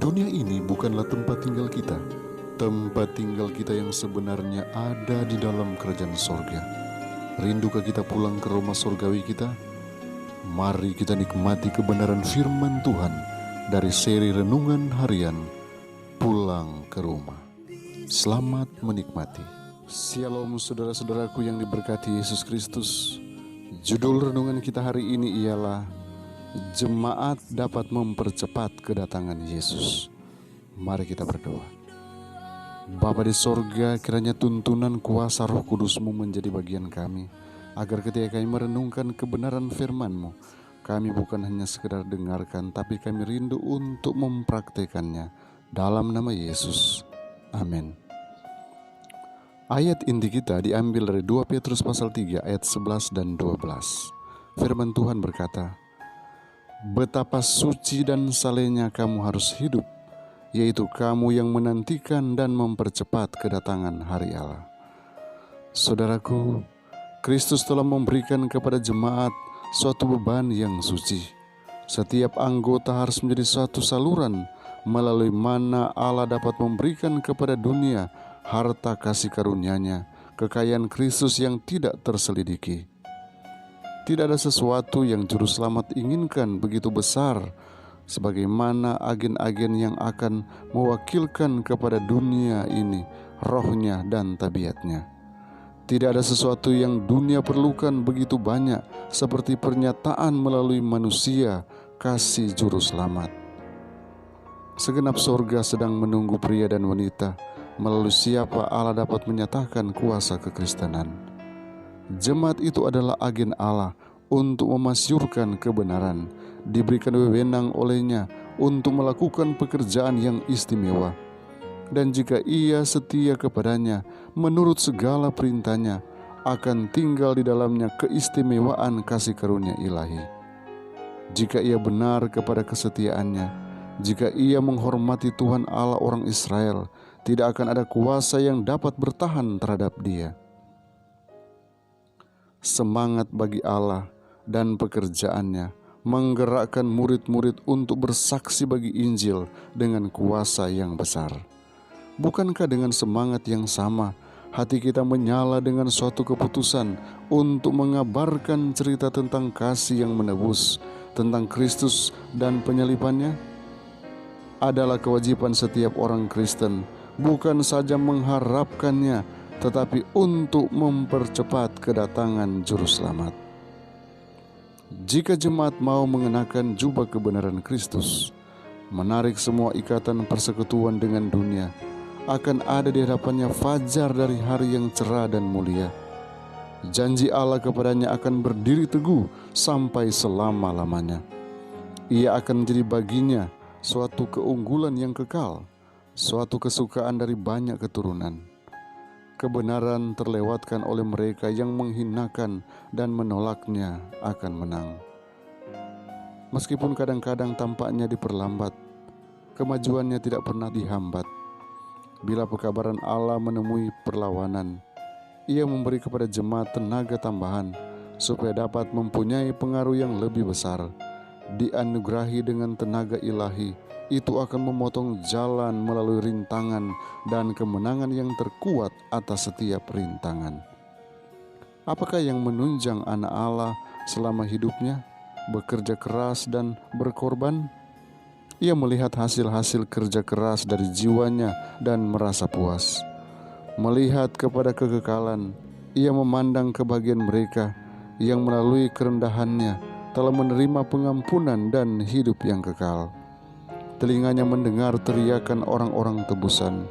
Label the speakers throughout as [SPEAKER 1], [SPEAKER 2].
[SPEAKER 1] Dunia ini bukanlah tempat tinggal kita. Tempat tinggal kita yang sebenarnya ada di dalam kerajaan sorga. Rindukah kita pulang ke rumah sorgawi kita? Mari kita nikmati kebenaran firman Tuhan dari seri Renungan Harian Pulang ke Rumah. Selamat menikmati. Shalom saudara-saudaraku yang diberkati Yesus Kristus. Judul renungan kita hari ini ialah Jemaat dapat mempercepat kedatangan Yesus. Mari kita berdoa. Bapa di sorga, kiranya tuntunan kuasa Roh Kudus-Mu menjadi bagian kami, agar ketika kami merenungkan kebenaran firman-Mu, kami bukan hanya sekedar dengarkan, tapi kami rindu untuk mempraktekannya. Dalam nama Yesus, amin. Ayat inti kita diambil dari 2 Petrus pasal 3 ayat 11 dan 12. Firman Tuhan berkata, betapa suci dan salehnya kamu harus hidup, yaitu kamu yang menantikan dan mempercepat kedatangan hari Allah. Saudaraku, Kristus telah memberikan kepada jemaat suatu beban yang suci. Setiap anggota harus menjadi suatu saluran melalui mana Allah dapat memberikan kepada dunia harta kasih karunia-Nya, kekayaan Kristus yang tidak terselidiki. Tidak ada sesuatu yang juru selamat inginkan begitu besar sebagaimana agen-agen yang akan mewakilkan kepada dunia ini rohnya dan tabiatnya. Tidak ada sesuatu yang dunia perlukan begitu banyak seperti pernyataan melalui manusia kasih juru selamat. Segenap sorga sedang menunggu pria dan wanita melalui siapa Allah dapat menyatakan kuasa kekristenan. Jemaat itu adalah agen Allah untuk memasyurkan kebenaran, diberikan wewenang olehnya untuk melakukan pekerjaan yang istimewa. Dan jika ia setia kepadanya menurut segala perintahnya, akan tinggal di dalamnya keistimewaan kasih karunia ilahi. Jika ia benar kepada kesetiaannya, jika ia menghormati Tuhan Allah orang Israel, tidak akan ada kuasa yang dapat bertahan terhadap dia. Semangat bagi Allah dan pekerjaannya menggerakkan murid-murid untuk bersaksi bagi Injil dengan kuasa yang besar. Bukankah dengan semangat yang sama hati kita menyala dengan suatu keputusan untuk mengabarkan cerita tentang kasih yang menebus, tentang Kristus dan penyalibannya? Adalah kewajiban setiap orang Kristen bukan saja mengharapkannya, tetapi untuk mempercepat kedatangan Juru Selamat. Jika jemaat mau mengenakan jubah kebenaran Kristus, menarik semua ikatan persekutuan dengan dunia, akan ada di hadapannya fajar dari hari yang cerah dan mulia. Janji Allah kepadanya akan berdiri teguh sampai selama-lamanya. Ia akan menjadi baginya suatu keunggulan yang kekal, suatu kesukaan dari banyak keturunan. Kebenaran terlewatkan oleh mereka yang menghinakan dan menolaknya akan menang. Meskipun kadang-kadang tampaknya diperlambat, kemajuannya tidak pernah dihambat. Bila pekabaran Allah menemui perlawanan, Ia memberi kepada jemaat tenaga tambahan supaya dapat mempunyai pengaruh yang lebih besar. Dianugerahi dengan tenaga ilahi, itu akan memotong jalan melalui rintangan dan kemenangan yang terkuat atas setiap rintangan. Apakah yang menunjang anak Allah selama hidupnya? Bekerja keras dan berkorban? Ia melihat hasil-hasil kerja keras dari jiwanya dan merasa puas. Melihat kepada kekekalan, ia memandang kebahagiaan mereka yang melalui kerendahannya telah menerima pengampunan dan hidup yang kekal. Telinganya mendengar teriakan orang-orang tebusan.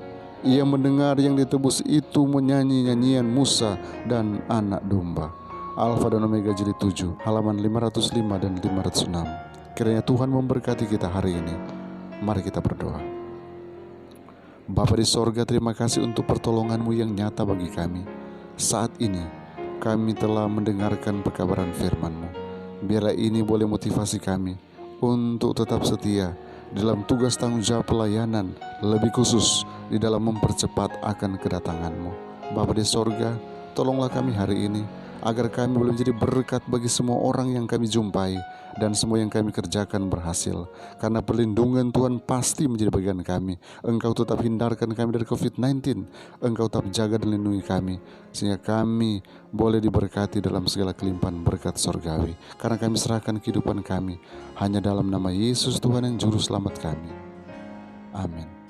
[SPEAKER 1] Ia mendengar yang ditebus itu menyanyi nyanyian Musa dan anak domba. Alfa dan Omega jilid 7 halaman 505 dan 506. Kiranya Tuhan memberkati kita hari ini. Mari kita berdoa. Bapa di sorga, terima kasih untuk pertolongan-Mu yang nyata bagi kami. Saat ini kami telah mendengarkan pekabaran firman-Mu. Biarlah ini boleh motivasi kami untuk tetap setia dalam tugas tanggung jawab pelayanan, lebih khusus di dalam mempercepat akan kedatangan-Mu. Bapa di sorga, tolonglah kami hari ini agar kami boleh menjadi berkat bagi semua orang yang kami jumpai, dan semua yang kami kerjakan berhasil. Karena perlindungan Tuhan pasti menjadi bagian kami. Engkau tetap hindarkan kami dari COVID-19, Engkau tetap jaga dan lindungi kami, sehingga kami boleh diberkati dalam segala kelimpahan berkat sorgawi. Karena kami serahkan kehidupan kami hanya dalam nama Yesus Tuhan yang Juru Selamat kami. Amin.